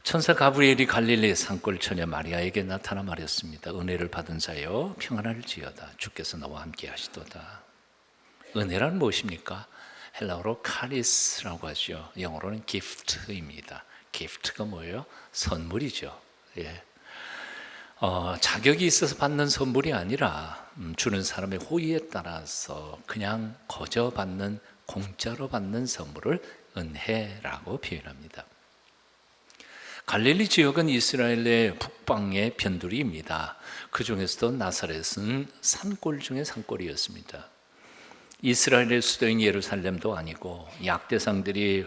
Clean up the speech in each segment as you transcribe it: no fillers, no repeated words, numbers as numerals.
천사 가브리엘이 갈릴리 산골 처녀 마리아에게 나타나 말했습니다. 은혜를 받은 자여 평안할지어다. 주께서 너와 함께 하시도다. 은혜란 무엇입니까? 헬라어로 카리스라고 하죠. 영어로는 기프트입니다. 기프트가 뭐예요? 선물이죠. 예. 자격이 있어서 받는 선물이 아니라 주는 사람의 호의에 따라서 그냥 거저 받는, 공짜로 받는 선물을 은혜라고 표현합니다. 갈릴리 지역은 이스라엘의 북방의 변두리입니다. 그 중에서도 나사렛은 산골 중의 산골이었습니다. 이스라엘의 수도인 예루살렘도 아니고 약대상들이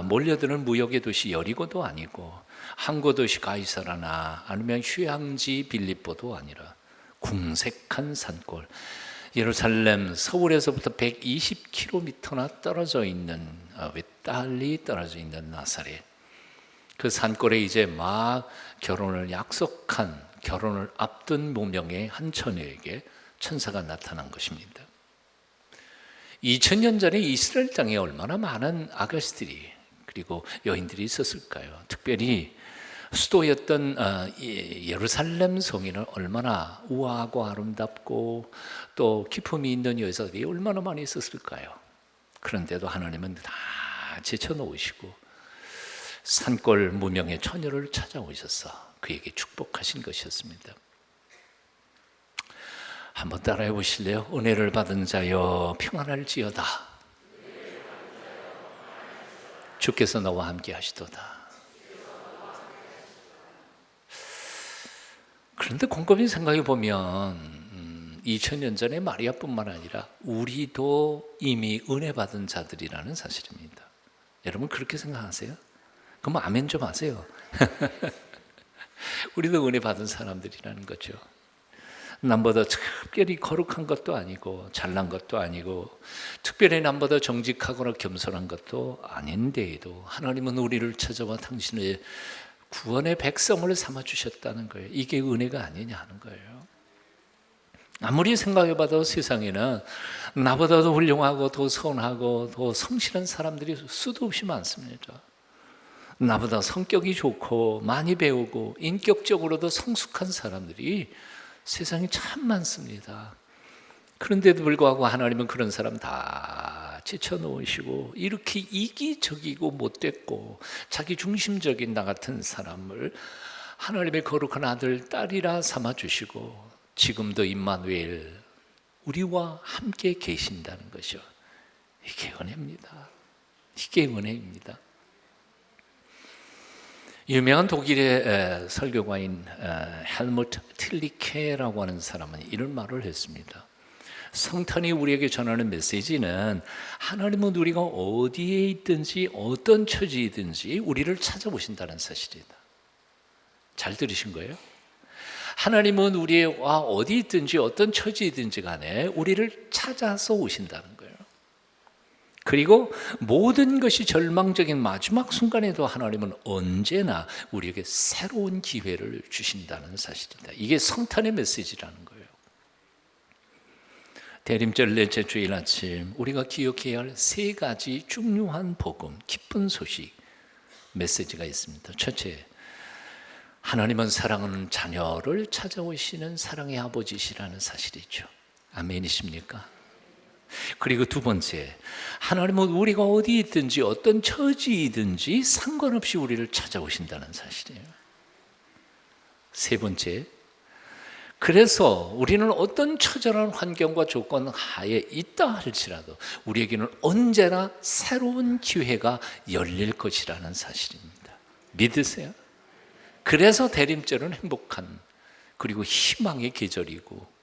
몰려드는 무역의 도시 여리고도 아니고 항구 도시 가이사라나 아니면 휴양지 빌립보도 아니라 궁색한 산골, 예루살렘 서울에서부터 120km나 떨어져 있는, 외딴리 떨어져 있는 나사렛, 그 산골에 이제 막 결혼을 약속한, 결혼을 앞둔 무명의 한 처녀에게 천사가 나타난 것입니다. 2000년 전에 이스라엘 땅에 얼마나 많은 아가씨들이 그리고 여인들이 있었을까요? 특별히 수도였던 예루살렘 성에는 얼마나 우아하고 아름답고 또 기품이 있는 여자들이 얼마나 많이 있었을까요? 그런데도 하나님은 다 제쳐놓으시고 산골 무명의 처녀를 찾아오셔서 그에게 축복하신 것이었습니다. 한번 따라해 보실래요? 은혜를 받은 자여 평안할지어다. 주께서 너와 함께 하시도다. 그런데 곰곰이 생각해 보면 2000년 전에 마리아뿐만 아니라 우리도 이미 은혜 받은 자들이라는 사실입니다. 여러분 그렇게 생각하세요? 그럼 아멘 좀 하세요. 우리도 은혜 받은 사람들이라는 거죠. 남보다 특별히 거룩한 것도 아니고 잘난 것도 아니고 특별히 남보다 정직하거나 겸손한 것도 아닌데도 하나님은 우리를 찾아와 당신의 구원의 백성을 삼아주셨다는 거예요. 이게 은혜가 아니냐 하는 거예요. 아무리 생각해봐도 세상에는 나보다도 훌륭하고 더 선하고 더 성실한 사람들이 수도 없이 많습니다. 나보다 성격이 좋고 많이 배우고 인격적으로도 성숙한 사람들이 세상에 참 많습니다. 그런데도 불구하고 하나님은 그런 사람 다 제쳐놓으시고 이렇게 이기적이고 못됐고 자기 중심적인 나 같은 사람을 하나님의 거룩한 아들, 딸이라 삼아주시고 지금도 임마누엘 우리와 함께 계신다는 것이요. 이게 은혜입니다. 이게 은혜입니다. 유명한 독일의 설교가인 헬무트 틸리케라고 하는 사람은 이런 말을 했습니다. 성탄이 우리에게 전하는 메시지는 하나님은 우리가 어디에 있든지 어떤 처지이든지 우리를 찾아오신다는 사실이다. 잘 들으신 거예요? 하나님은 우리와 어디 있든지 어떤 처지이든지 간에 우리를 찾아서 오신다는 거예요. 그리고 모든 것이 절망적인 마지막 순간에도 하나님은 언제나 우리에게 새로운 기회를 주신다는 사실입니다. 이게 성탄의 메시지라는 거예요. 대림절 넷째 주일 아침 우리가 기억해야 할 세 가지 중요한 복음, 기쁜 소식, 메시지가 있습니다. 첫째, 하나님은 사랑하는 자녀를 찾아오시는 사랑의 아버지시라는 사실이죠. 아멘이십니까? 그리고 두 번째, 하나님은 우리가 어디 있든지 어떤 처지이든지 상관없이 우리를 찾아오신다는 사실이에요. 세 번째, 그래서 우리는 어떤 처절한 환경과 조건 하에 있다 할지라도 우리에게는 언제나 새로운 기회가 열릴 것이라는 사실입니다. 믿으세요? 그래서 대림절은 행복한 그리고 희망의 계절이고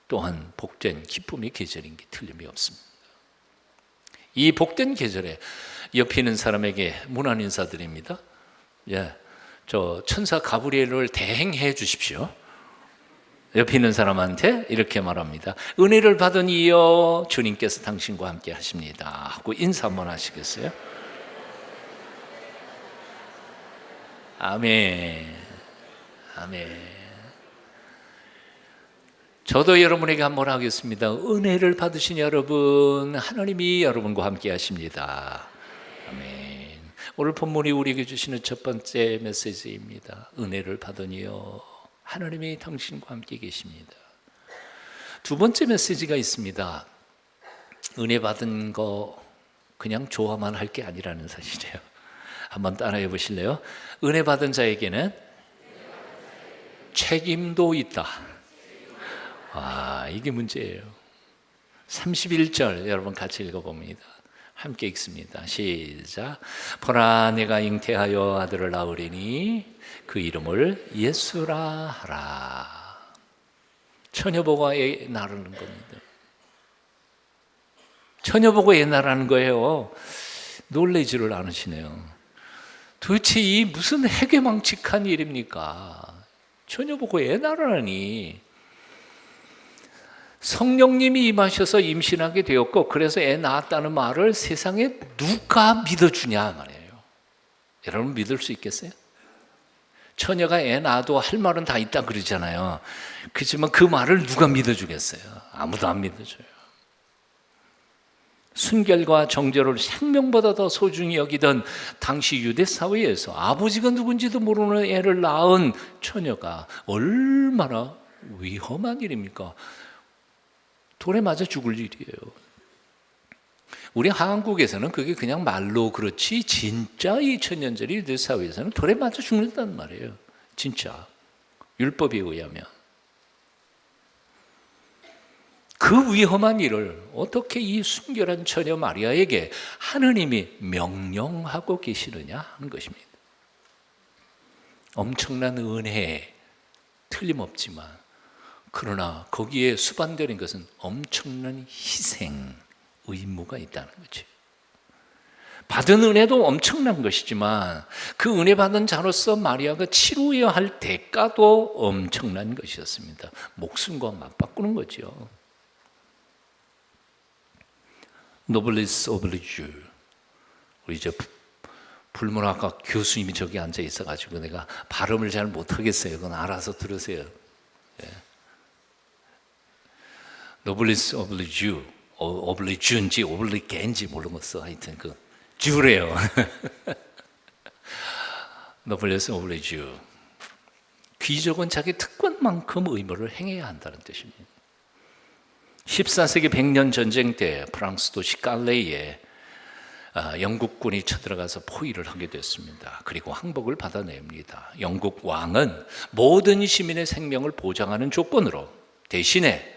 또한 복된 기쁨의 계절인 게 틀림이 없습니다. 이 복된 계절에 옆에 있는 사람에게 문안 인사드립니다. 저 천사 가브리엘을 대행해 주십시오. 옆에 있는 사람한테 이렇게 말합니다. 은혜를 받은 이여 주님께서 당신과 함께 하십니다 하고 인사 한번 하시겠어요? 아멘. 아멘. 저도 여러분에게 한번 하겠습니다. 은혜를 받으신 여러분, 하나님이 여러분과 함께 하십니다. 아멘. 오늘 본문이 우리에게 주시는 첫 번째 메시지입니다. 은혜를 받으니요 하나님이 당신과 함께 계십니다. 두 번째 메시지가 있습니다. 은혜 받은 거 그냥 좋아만 할 게 아니라는 사실이에요. 한번 따라해 보실래요? 은혜 받은 자에게는 책임도 있다. 이게 문제예요. 31절 여러분 같이 읽어봅니다. 함께 읽습니다. 시작. 보라 내가 잉태하여 아들을 낳으리니 그 이름을 예수라 하라. 처녀 보고 애 낳으라는 겁니다. 처녀 보고 애 낳으라는 거예요. 놀라지를 않으시네요. 도대체 이 무슨 해괴망측한 일입니까? 처녀 보고 애 낳으라니. 성령님이 임하셔서 임신하게 되었고 그래서 애 낳았다는 말을 세상에 누가 믿어주냐 말이에요. 여러분 믿을 수 있겠어요? 처녀가 애 낳아도 할 말은 다 있다 그러잖아요. 그렇지만 그 말을 누가 믿어주겠어요? 아무도 안 믿어줘요. 순결과 정죄를 생명보다 더 소중히 여기던 당시 유대 사회에서 아버지가 누군지도 모르는 애를 낳은 처녀가 얼마나 위험한 일입니까? 돌에 맞아 죽을 일이에요. 우리 한국에서는 그게 그냥 말로 그렇지 진짜 2000년짜리 유대 사회에서는 돌에 맞아 죽는다는 말이에요. 진짜 율법에 의하면. 그 위험한 일을 어떻게 이 순결한 처녀 마리아에게 하느님이 명령하고 계시느냐 하는 것입니다. 엄청난 은혜 틀림없지만 그러나 거기에 수반되는 것은 엄청난 희생, 의무가 있다는 거지. 받은 은혜도 엄청난 것이지만 그 은혜 받은 자로서 마리아가 치루어야 할 대가도 엄청난 것이었습니다. 목숨과 맞바꾸는 거죠. 노블리스 오블리주. 우리 이제 불문학과 교수님이 저기 앉아 있어가지고 내가 발음을 잘 못하겠어요. 그건 알아서 들으세요. 노블리스 오블리주, 오블리주인지 오블리겐지 모르겠어. 하여튼 그 주래요. 노블리스 오블리주. 귀족은 자기 특권만큼 의무를 행해야 한다는 뜻입니다. 14세기 100년 전쟁 때 프랑스 도시 깔레이에 영국군이 쳐들어가서 포위를 하게 됐습니다. 그리고 항복을 받아냅니다. 영국 왕은 모든 시민의 생명을 보장하는 조건으로 대신에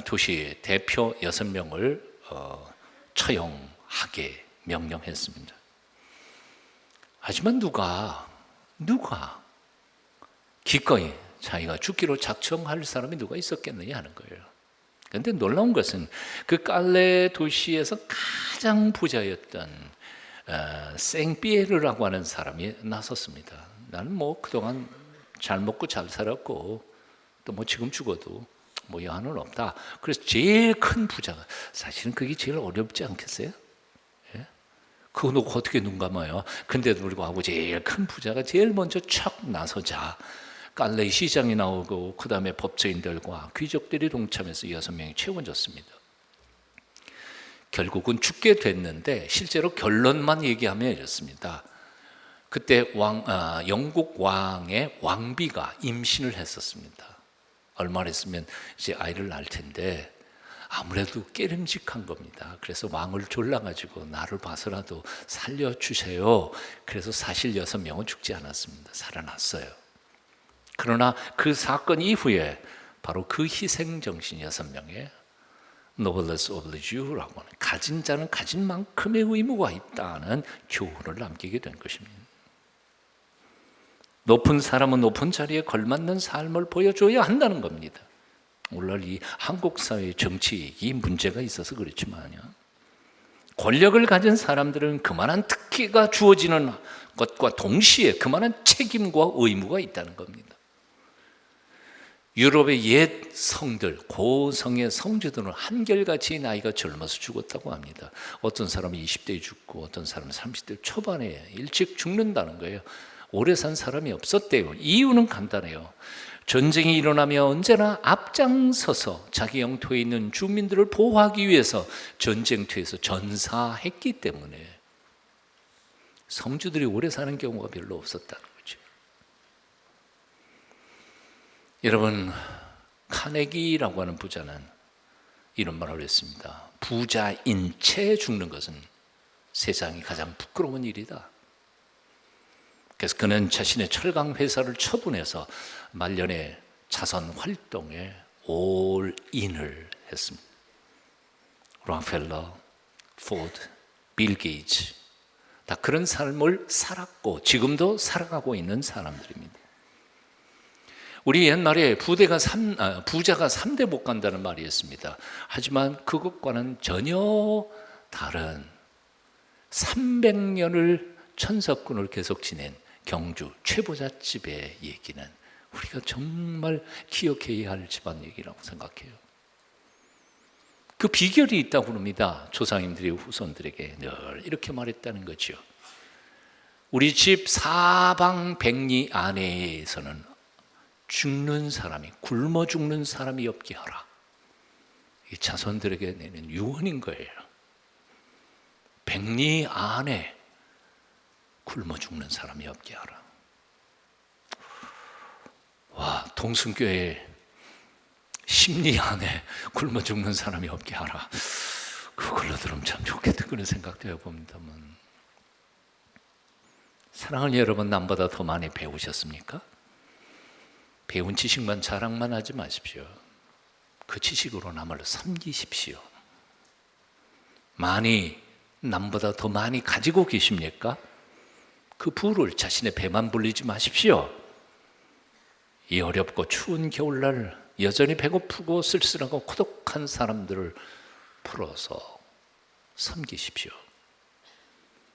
도시 대표 6명을 처형하게 명령했습니다. 하지만 누가 기꺼이 자기가 죽기로 작정할 사람이 누가 있었겠느냐 하는 거예요. 그런데 놀라운 것은 그 깔레 도시에서 가장 부자였던 생피에르라고 하는 사람이 나섰습니다. 나는 뭐 그동안 잘 먹고 잘 살았고 또 뭐 지금 죽어도 뭐 여한은 없다. 그래서 제일 큰 부자가 사실은 그게 제일 어렵지 않겠어요? 예? 그거 놓고 어떻게 눈 감아요? 근데도 불구하고 제일 큰 부자가 제일 먼저 척 나서자 깔레 시장이 나오고 그 다음에 법조인들과 귀족들이 동참해서 6명이 채워졌습니다. 결국은 죽게 됐는데 실제로 결론만 얘기하면 이렇습니다. 그때 영국 왕의 왕비가 임신을 했었습니다. 얼마 있으면 이제 아이를 낳을 텐데 아무래도 깨름직한 겁니다. 그래서 왕을 졸라가지고 나를 봐서라도 살려주세요. 그래서 사실 6명은 죽지 않았습니다. 살아났어요. 그러나 그 사건 이후에 바로 그 희생정신 6명의 노블레스 오블리주라고 하는 가진 자는 가진 만큼의 의무가 있다는 교훈을 남기게 된 것입니다. 높은 사람은 높은 자리에 걸맞는 삶을 보여줘야 한다는 겁니다. 오늘 이 한국 사회의 정치 이 문제가 있어서 그렇지만요. 권력을 가진 사람들은 그만한 특혜가 주어지는 것과 동시에 그만한 책임과 의무가 있다는 겁니다. 유럽의 옛 성들, 고성의 성주들은 한결같이 나이가 젊어서 죽었다고 합니다. 어떤 사람은 20대에 죽고 어떤 사람은 30대 초반에 일찍 죽는다는 거예요. 오래 산 사람이 없었대요. 이유는 간단해요. 전쟁이 일어나면 언제나 앞장서서 자기 영토에 있는 주민들을 보호하기 위해서 전쟁터에서 전사했기 때문에 성주들이 오래 사는 경우가 별로 없었다는 거죠. 여러분, 카네기라고 하는 부자는 이런 말을 했습니다. 부자인 채 죽는 것은 세상이 가장 부끄러운 일이다. 그래서 그는 자신의 철강 회사를 처분해서 말년에 자선 활동에 올인을 했습니다. 록펠러, 포드, 빌 게이츠 다 그런 삶을 살았고 지금도 살아가고 있는 사람들입니다. 우리 옛말에 부자가 3대 못 간다는 말이 있습니다. 하지만 그것과는 전혀 다른 300년을 천석군을 계속 지낸 경주 최부잣집의 얘기는 우리가 정말 기억해야 할 집안 얘기라고 생각해요. 그 비결이 있다고 합니다. 조상님들이 후손들에게 늘 이렇게 말했다는 거죠. 우리 집 사방백리 안에서는 죽는 사람이, 굶어 죽는 사람이 없게 하라. 이 자손들에게 내는 유언인 거예요. 백리 안에 굶어 죽는 사람이 없게 하라. 와, 동순교회 심리 안에 굶어 죽는 사람이 없게 하라. 그걸로 들으면 참 좋겠다 그런 생각도 해봅니다만, 사랑하는 여러분, 남보다 더 많이 배우셨습니까? 배운 지식만 자랑만 하지 마십시오. 그 지식으로 남을 섬기십시오. 많이, 남보다 더 많이 가지고 계십니까? 그 부를 자신의 배만 불리지 마십시오. 이 어렵고 추운 겨울날 여전히 배고프고 쓸쓸하고 고독한 사람들을 풀어서 섬기십시오.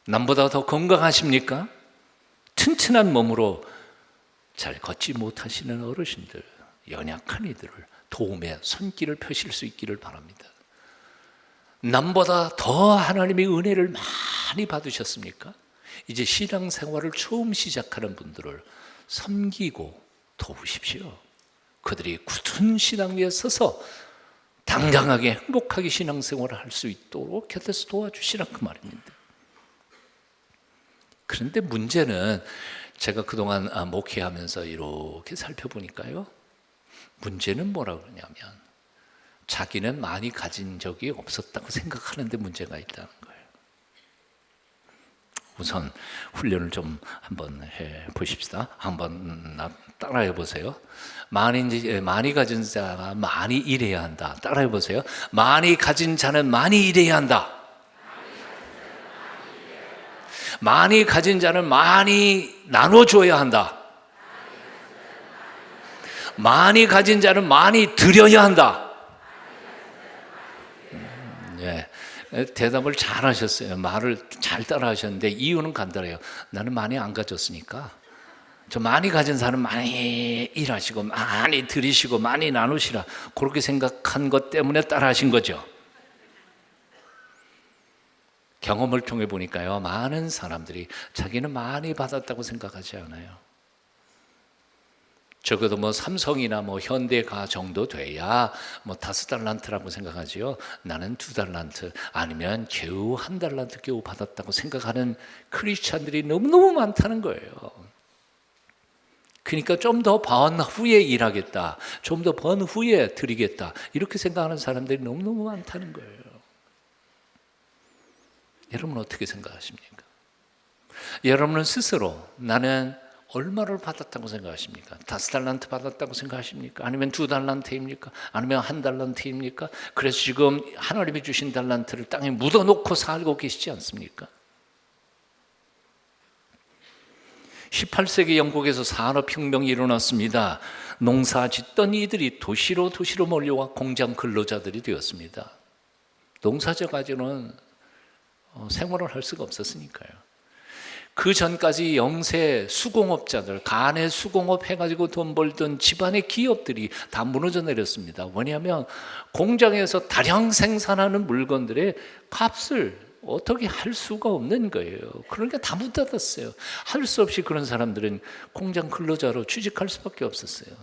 남보다 더 건강하십니까? 튼튼한 몸으로 잘 걷지 못하시는 어르신들, 연약한 이들을 도움의 손길을 펴실 수 있기를 바랍니다. 남보다 더 하나님의 은혜를 많이 받으셨습니까? 이제 신앙생활을 처음 시작하는 분들을 섬기고 도우십시오. 그들이 굳은 신앙 위에 서서 당당하게 행복하게 신앙생활을 할 수 있도록 곁에서 도와주시라 그 말입니다. 그런데 문제는 제가 그동안 목회하면서 이렇게 살펴보니까요, 문제는 뭐라고 그러냐면 자기는 많이 가진 적이 없었다고 생각하는데 문제가 있다는 거예요. 우선 훈련을 좀 한번 해 보십시다. 한번 따라해 보세요. 많이 가진 자가 많이 일해야 한다. 따라해 보세요. 많이 가진 자는 많이 일해야 한다. 많이 가진 자는 많이 나눠줘야 한다. 많이 가진 자는 많이 드려야 한다. 대답을 잘 하셨어요. 말을 잘 따라 하셨는데 이유는 간단해요. 나는 많이 안 가졌으니까. 저 많이 가진 사람은 많이 일하시고 많이 드리시고 많이 나누시라, 그렇게 생각한 것 때문에 따라 하신 거죠. 경험을 통해 보니까요, 많은 사람들이 자기는 많이 받았다고 생각하지 않아요. 적어도 삼성이나 현대가 정도 돼야 5달란트라고 생각하지요. 나는 2달란트 아니면 겨우 1달란트 겨우 받았다고 생각하는 크리스찬들이 너무너무 많다는 거예요. 그러니까 좀 더 번 후에 일하겠다, 좀 더 번 후에 드리겠다, 이렇게 생각하는 사람들이 너무너무 많다는 거예요. 여러분은 어떻게 생각하십니까? 여러분은 스스로 나는 얼마를 받았다고 생각하십니까? 5달란트 받았다고 생각하십니까? 아니면 2달란트입니까? 아니면 1달란트입니까? 그래서 지금 하나님이 주신 달란트를 땅에 묻어놓고 살고 계시지 않습니까? 18세기 영국에서 산업혁명이 일어났습니다. 농사 짓던 이들이 도시로 몰려와 공장 근로자들이 되었습니다. 농사져 가지고는 생활을 할 수가 없었으니까요. 그 전까지 영세 수공업자들, 간의 수공업 해가지고 돈 벌던 집안의 기업들이 다 무너져 내렸습니다. 왜냐하면 공장에서 다량 생산하는 물건들의 값을 어떻게 할 수가 없는 거예요. 그러니까 다 문 닫았어요. 할 수 없이 그런 사람들은 공장 근로자로 취직할 수밖에 없었어요.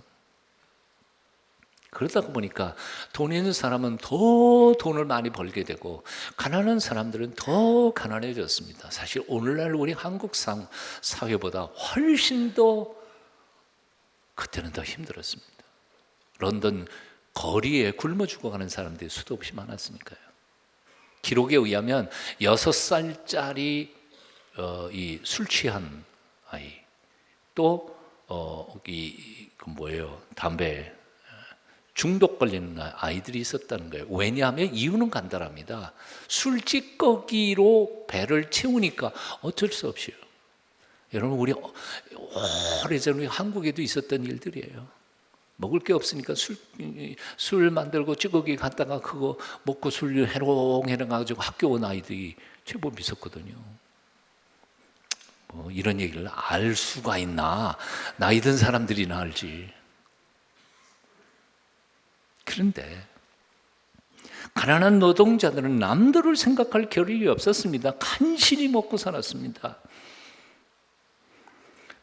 그러다 보니까 돈 있는 사람은 더 돈을 많이 벌게 되고 가난한 사람들은 더 가난해졌습니다. 사실 오늘날 우리 한국 사회보다 훨씬 더 그때는 더 힘들었습니다. 런던 거리에 굶어 죽어가는 사람들이 수도 없이 많았으니까요. 기록에 의하면 6살짜리 이 술 취한 아이, 또 담배 중독 걸리는 아이들이 있었다는 거예요. 왜냐하면 이유는 간단합니다. 술 찌꺼기로 배를 채우니까 어쩔 수 없이요. 여러분, 우리 오래전 우리 한국에도 있었던 일들이에요. 먹을 게 없으니까 술 만들고 찌꺼기 갖다가 그거 먹고 술 해롱해롱 가지고 학교 온 아이들이 제법 있었거든요. 뭐 이런 얘기를 알 수가 있나? 나이 든 사람들이나 알지. 그런데 가난한 노동자들은 남들을 생각할 겨를이 없었습니다. 간신히 먹고 살았습니다.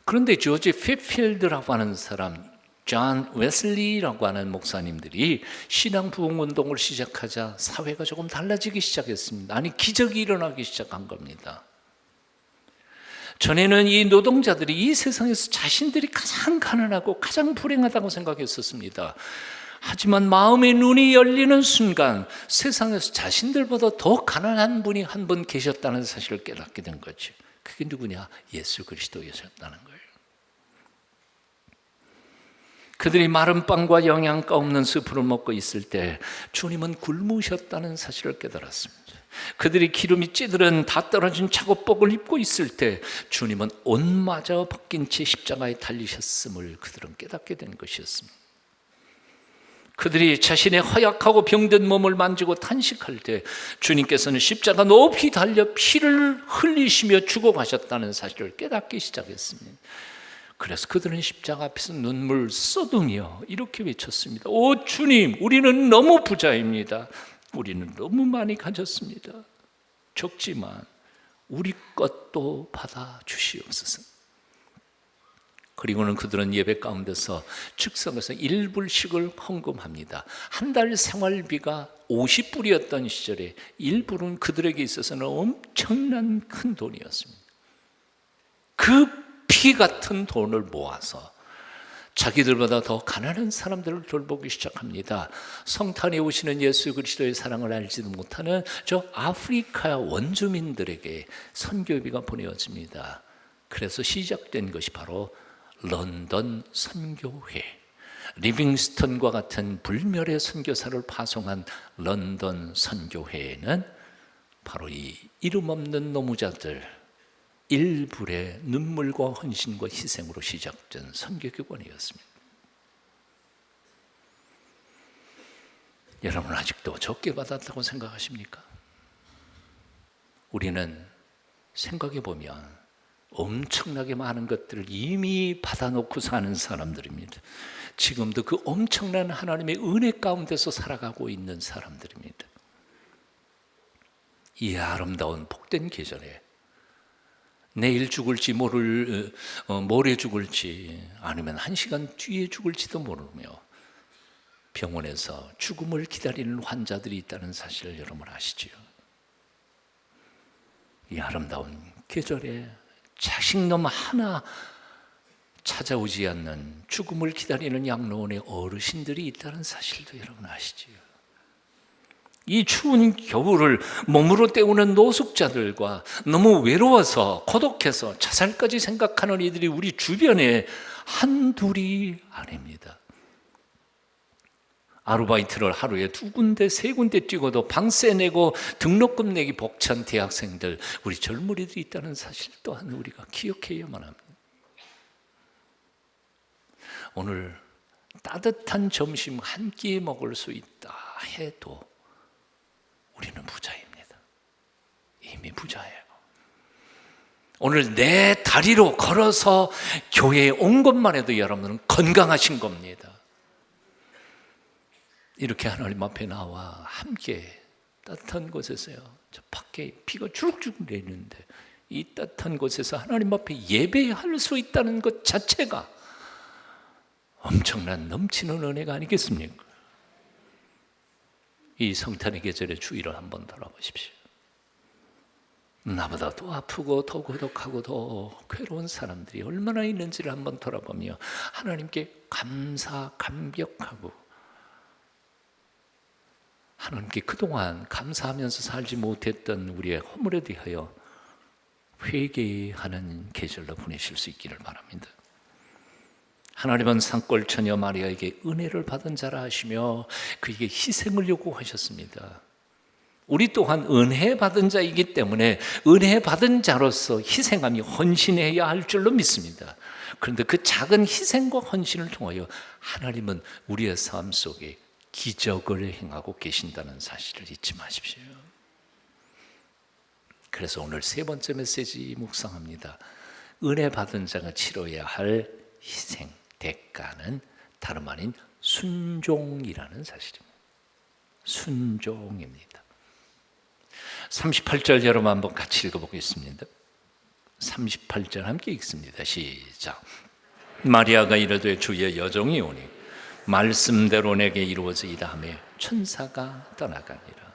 그런데 조지 핏필드라고 하는 사람, 존 웨슬리라고 하는 목사님들이 신앙 부흥 운동을 시작하자 사회가 조금 달라지기 시작했습니다. 아니, 기적이 일어나기 시작한 겁니다. 전에는 이 노동자들이 이 세상에서 자신들이 가장 가난하고 가장 불행하다고 생각했었습니다. 하지만 마음의 눈이 열리는 순간 세상에서 자신들보다 더 가난한 분이 한 분 계셨다는 사실을 깨닫게 된 거죠. 그게 누구냐? 예수 그리스도였다는 거예요. 그들이 마른 빵과 영양가 없는 스프를 먹고 있을 때 주님은 굶으셨다는 사실을 깨달았습니다. 그들이 기름이 찌들은 다 떨어진 작업복을 입고 있을 때 주님은 옷마저 벗긴 채 십자가에 달리셨음을 그들은 깨닫게 된 것이었습니다. 그들이 자신의 허약하고 병든 몸을 만지고 탄식할 때 주님께서는 십자가 높이 달려 피를 흘리시며 죽어가셨다는 사실을 깨닫기 시작했습니다. 그래서 그들은 십자가 앞에서 눈물 쏟으며 이렇게 외쳤습니다. 오 주님, 우리는 너무 부자입니다. 우리는 너무 많이 가졌습니다. 적지만 우리 것도 받아 주시옵소서. 그리고는 그들은 예배 가운데서 즉석에서 1불씩을 헌금합니다. 한 달 생활비가 50불이었던 시절에 1불은 그들에게 있어서는 엄청난 큰 돈이었습니다. 그 피 같은 돈을 모아서 자기들보다 더 가난한 사람들을 돌보기 시작합니다. 성탄에 오시는 예수 그리스도의 사랑을 알지도 못하는 저 아프리카 원주민들에게 선교비가 보내어집니다. 그래서 시작된 것이 바로 런던 선교회, 리빙스턴과 같은 불멸의 선교사를 파송한 런던 선교회에는 바로 이 이름 없는 노무자들 1불의 눈물과 헌신과 희생으로 시작된 선교기관이었습니다. 여러분 아직도 적게 받았다고 생각하십니까? 우리는 생각해 보면 엄청나게 많은 것들을 이미 받아놓고 사는 사람들입니다. 지금도 그 엄청난 하나님의 은혜 가운데서 살아가고 있는 사람들입니다. 이 아름다운 복된 계절에 내일 죽을지 모레 죽을지 아니면 1시간 뒤에 죽을지도 모르며 병원에서 죽음을 기다리는 환자들이 있다는 사실을 여러분 아시지요? 이 아름다운 계절에 자식놈 하나 찾아오지 않는 죽음을 기다리는 양로원의 어르신들이 있다는 사실도 여러분 아시지요? 이 추운 겨울을 몸으로 때우는 노숙자들과 너무 외로워서 고독해서 자살까지 생각하는 이들이 우리 주변에 한둘이 아닙니다. 아르바이트를 하루에 2군데 3군데 뛰고도 방세 내고 등록금 내기 벅찬 대학생들, 우리 젊은이들이 있다는 사실 또한 우리가 기억해야만 합니다. 오늘 따뜻한 점심 한 끼 먹을 수 있다 해도 우리는 부자입니다. 이미 부자예요. 오늘 내 다리로 걸어서 교회에 온 것만 해도 여러분은 건강하신 겁니다. 이렇게 하나님 앞에 나와 함께 따뜻한 곳에서요, 저 밖에 비가 주룩주룩 내리는데 이 따뜻한 곳에서 하나님 앞에 예배할 수 있다는 것 자체가 엄청난 넘치는 은혜가 아니겠습니까? 이 성탄의 계절의 주위를 한번 돌아보십시오. 나보다 더 아프고 더 고독하고 더 괴로운 사람들이 얼마나 있는지를 한번 돌아보며 하나님께 감격하고 하나님께 그동안 감사하면서 살지 못했던 우리의 허물에 대하여 회개하는 계절로 보내실 수 있기를 바랍니다. 하나님은 산골처녀 마리아에게 은혜를 받은 자라 하시며 그에게 희생을 요구하셨습니다. 우리 또한 은혜 받은 자이기 때문에 은혜 받은 자로서 희생하며 헌신해야 할 줄로 믿습니다. 그런데 그 작은 희생과 헌신을 통하여 하나님은 우리의 삶 속에 기적을 행하고 계신다는 사실을 잊지 마십시오. 그래서 오늘 세 번째 메시지 묵상합니다. 은혜 받은 자가 치러야 할 희생, 대가는 다름 아닌 순종이라는 사실입니다. 순종입니다. 38절 여러분 한번 같이 읽어보겠습니다. 38절 함께 읽습니다. 시작. 마리아가 이르되 주의 여종이 오니 말씀대로 내게 이루어지이다 하며 천사가 떠나가니라.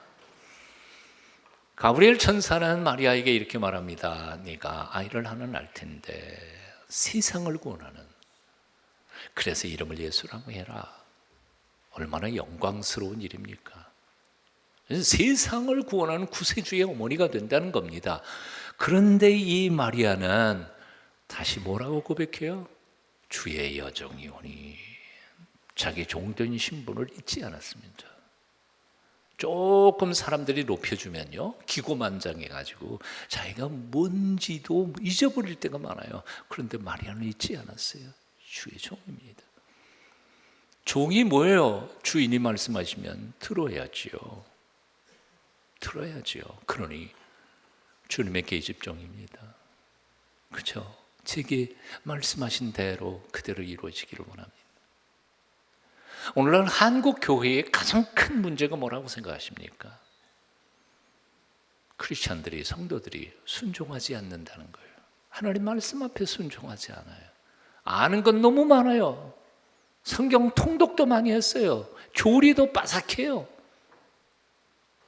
가브리엘 천사는 마리아에게 이렇게 말합니다. 네가 아이를 하나 낳을 텐데 세상을 구원하는, 그래서 이름을 예수라고 해라. 얼마나 영광스러운 일입니까? 세상을 구원하는 구세주의 어머니가 된다는 겁니다. 그런데 이 마리아는 다시 뭐라고 고백해요? 주의 여종이 오니. 자기 종된 신분을 잊지 않았습니다. 조금 사람들이 높여주면요 기고만장해가지고 자기가 뭔지도 잊어버릴 때가 많아요. 그런데 마리아는 잊지 않았어요. 주의 종입니다. 종이 뭐예요? 주인이 말씀하시면 들어야지요. 들어야지요. 그러니 주님의 계집종입니다. 그렇죠? 제게 말씀하신 대로 그대로 이루어지기를 원합니다. 오늘날 한국 교회의 가장 큰 문제가 뭐라고 생각하십니까? 크리스찬들이, 성도들이 순종하지 않는다는 거예요. 하나님 말씀 앞에 순종하지 않아요. 아는 건 너무 많아요. 성경 통독도 많이 했어요. 교리도 빠삭해요.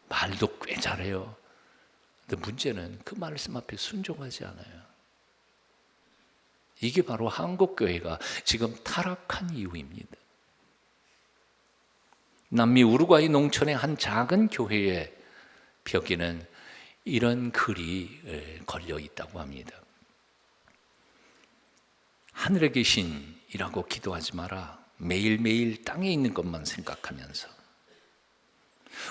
말도 꽤 잘해요. 근데 문제는 그 말씀 앞에 순종하지 않아요. 이게 바로 한국 교회가 지금 타락한 이유입니다. 남미 우루과이 농촌의 한 작은 교회의 벽에는 이런 글이 걸려 있다고 합니다. 하늘에 계신이라고 기도하지 마라. 매일매일 땅에 있는 것만 생각하면서.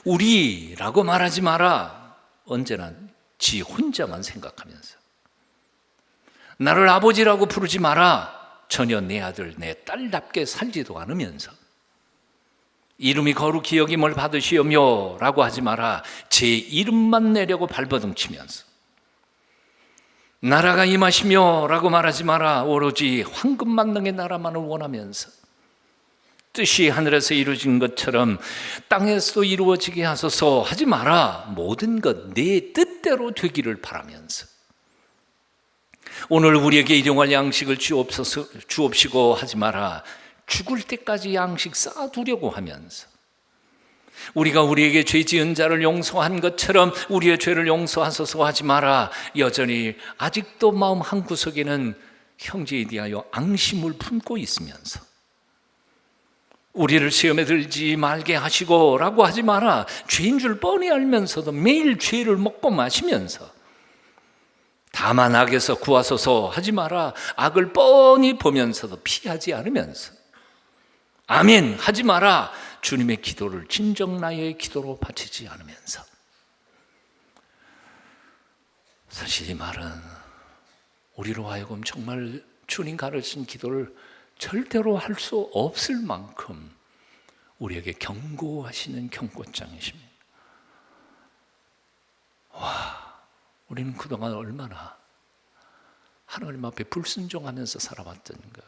우리라고 말하지 마라. 언제나 지 혼자만 생각하면서. 나를 아버지라고 부르지 마라. 전혀 내 아들, 내 딸답게 살지도 않으면서. 이름이 거룩히 여김을 받으시오며 라고 하지 마라. 제 이름만 내려고 발버둥치면서. 나라가 임하시며 라고 말하지 마라. 오로지 황금만능의 나라만을 원하면서. 뜻이 하늘에서 이루어진 것처럼 땅에서도 이루어지게 하소서 하지 마라. 모든 것 내 뜻대로 되기를 바라면서. 오늘 우리에게 일용할 양식을 주옵시고 하지 마라. 죽을 때까지 양식 쌓아두려고 하면서. 우리가 우리에게 죄 지은 자를 용서한 것처럼 우리의 죄를 용서하소서 하지 마라. 여전히 아직도 마음 한구석에는 형제에 대하여 앙심을 품고 있으면서. 우리를 시험에 들지 말게 하시고 라고 하지 마라. 죄인 줄 뻔히 알면서도 매일 죄를 먹고 마시면서. 다만 악에서 구하소서 하지 마라. 악을 뻔히 보면서도 피하지 않으면서. 아멘 하지 마라. 주님의 기도를 진정 나의 기도로 바치지 않으면서. 사실 이 말은 우리로 하여금 정말 주님 가르친 기도를 절대로 할 수 없을 만큼 우리에게 경고하시는 경고장이십니다. 와, 우리는 그동안 얼마나 하나님 앞에 불순종하면서 살아왔던가.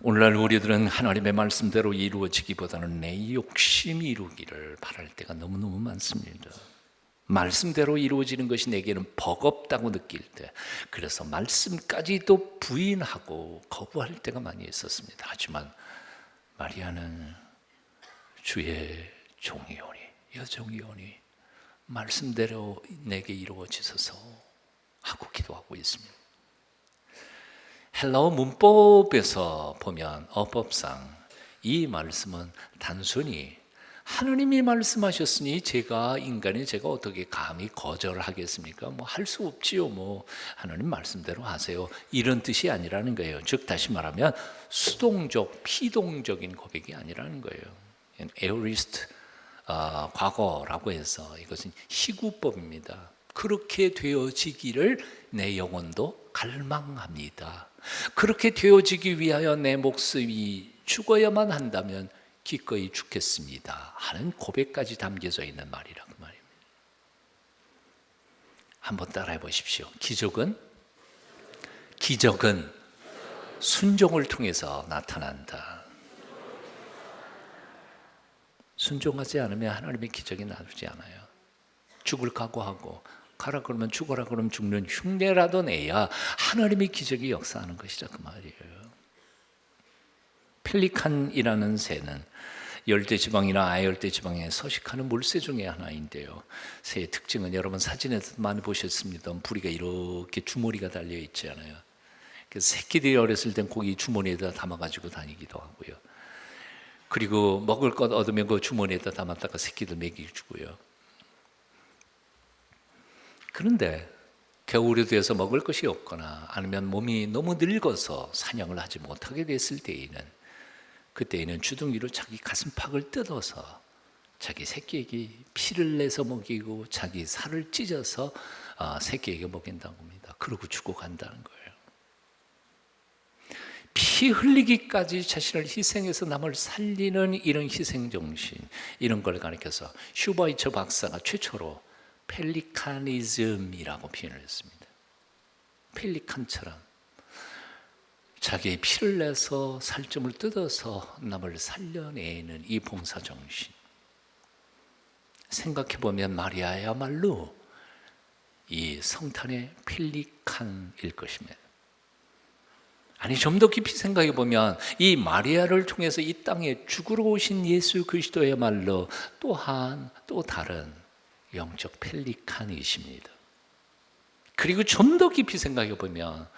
오늘날 우리들은 하나님의 말씀대로 이루어지기보다는 내 욕심이 이루기를 바랄 때가 너무너무 많습니다. 말씀대로 이루어지는 것이 내게는 버겁다고 느낄 때, 그래서 말씀까지도 부인하고 거부할 때가 많이 있었습니다. 하지만 마리아는 주의 종이오니, 여종이오니 말씀대로 내게 이루어지소서 하고 기도하고 있습니다. 헬라어 문법에서 보면 어법상 이 말씀은 단순히 하느님이 말씀하셨으니 인간이 제가 어떻게 감히 거절하겠습니까? 할 수 없지요. 하느님 말씀대로 하세요. 이런 뜻이 아니라는 거예요. 즉 다시 말하면 수동적, 피동적인 고백이 아니라는 거예요. 에어리스트 과거라고 해서 이것은 희구법입니다. 그렇게 되어지기를 내 영혼도 갈망합니다. 그렇게 되어지기 위하여 내 목숨이 죽어야만 한다면 기꺼이 죽겠습니다 하는 고백까지 담겨져 있는 말이라 그 말입니다. 한번 따라해 보십시오. 기적은 순종을 통해서 나타난다. 순종하지 않으면 하나님의 기적이 나오지 않아요. 죽을 각오하고 가라 그러면 죽어라 그러면 죽는 흉내라도 내야 하나님의 기적이 역사하는 것이다 그 말이에요. 펠리칸이라는 새는 열대지방이나 아열대지방에 서식하는 물새 중에 하나인데요. 새의 특징은 여러분 사진에서 많이 보셨습니다. 부리가 이렇게 주머니가 달려 있잖아요. 그래서 새끼들이 어렸을 땐 고기 주머니에다 담아가지고 다니기도 하고요. 그리고 먹을 것 얻으면 그 주머니에다 담았다가 새끼들 먹이주고요. 그런데 겨울이 돼서 먹을 것이 없거나 아니면 몸이 너무 늙어서 사냥을 하지 못하게 됐을 그때에는 주둥이로 자기 가슴팍을 뜯어서 자기 새끼에게 피를 내서 먹이고 자기 살을 찢어서 새끼에게 먹인다고 합니다. 그러고 죽어간다는 거예요. 피 흘리기까지 자신을 희생해서 남을 살리는 이런 희생정신, 이런 걸 가리켜서 슈바이처 박사가 최초로 펠리카니즘이라고 표현을 했습니다. 펠리칸처럼 자기의 피를 내서 살점을 뜯어서 남을 살려내는 이 봉사정신. 생각해보면 마리아야말로 이 성탄의 펠리칸일 것입니다. 아니 좀 더 깊이 생각해보면 이 마리아를 통해서 이 땅에 죽으러 오신 예수 그리스도야말로 또한 또 다른 영적 펠리칸이십니다. 그리고 좀 더 깊이 생각해보면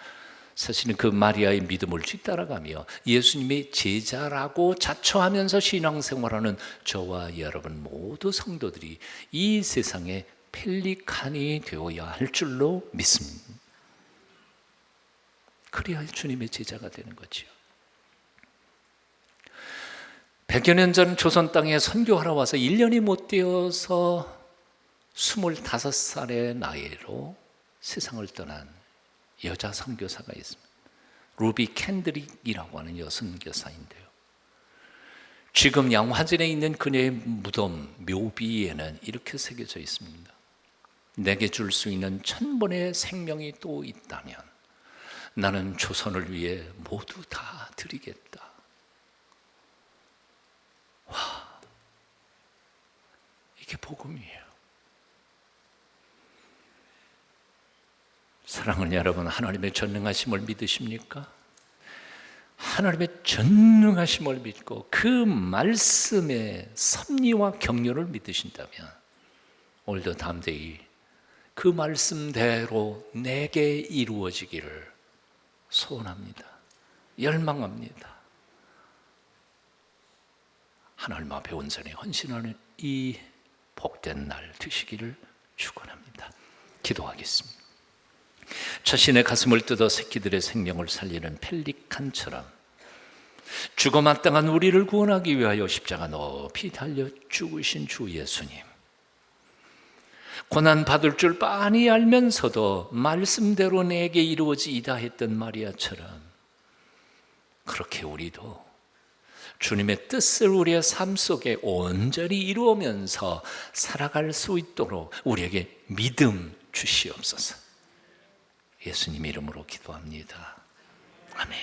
사실은 그 마리아의 믿음을 뒤따라가며 예수님의 제자라고 자처하면서 신앙생활하는 저와 여러분 모두 성도들이 이 세상의 펠리칸이 되어야 할 줄로 믿습니다. 그래야 주님의 제자가 되는 거죠. 100여 년 전 조선 땅에 선교하러 와서 1년이 못 되어서 25살의 나이로 세상을 떠난 여자 선교사가 있습니다. 루비 캔드릭이라고 하는 여선교사인데요. 지금 양화진에 있는 그녀의 무덤 묘비에는 이렇게 새겨져 있습니다. 내게 줄 수 있는 1000번의 생명이 또 있다면 나는 조선을 위해 모두 다 드리겠다. 와, 이게 복음이에요. 사랑하는 여러분, 하나님의 전능하심을 믿으십니까? 하나님의 전능하심을 믿고 그 말씀의 섭리와 경륜을 믿으신다면 오늘도 담대히 그 말씀대로 내게 이루어지기를 소원합니다. 열망합니다. 하나님 앞에 온전히 헌신하는 이 복된 날 되시기를 축원합니다. 기도하겠습니다. 자신의 가슴을 뜯어 새끼들의 생명을 살리는 펠리칸처럼 죽어마땅한 우리를 구원하기 위하여 십자가 높이 달려 죽으신 주 예수님, 고난 받을 줄 빤히 알면서도 말씀대로 내게 이루어지이다 했던 마리아처럼 그렇게 우리도 주님의 뜻을 우리의 삶 속에 온전히 이루면서 살아갈 수 있도록 우리에게 믿음 주시옵소서. 예수님 이름으로 기도합니다. 아멘.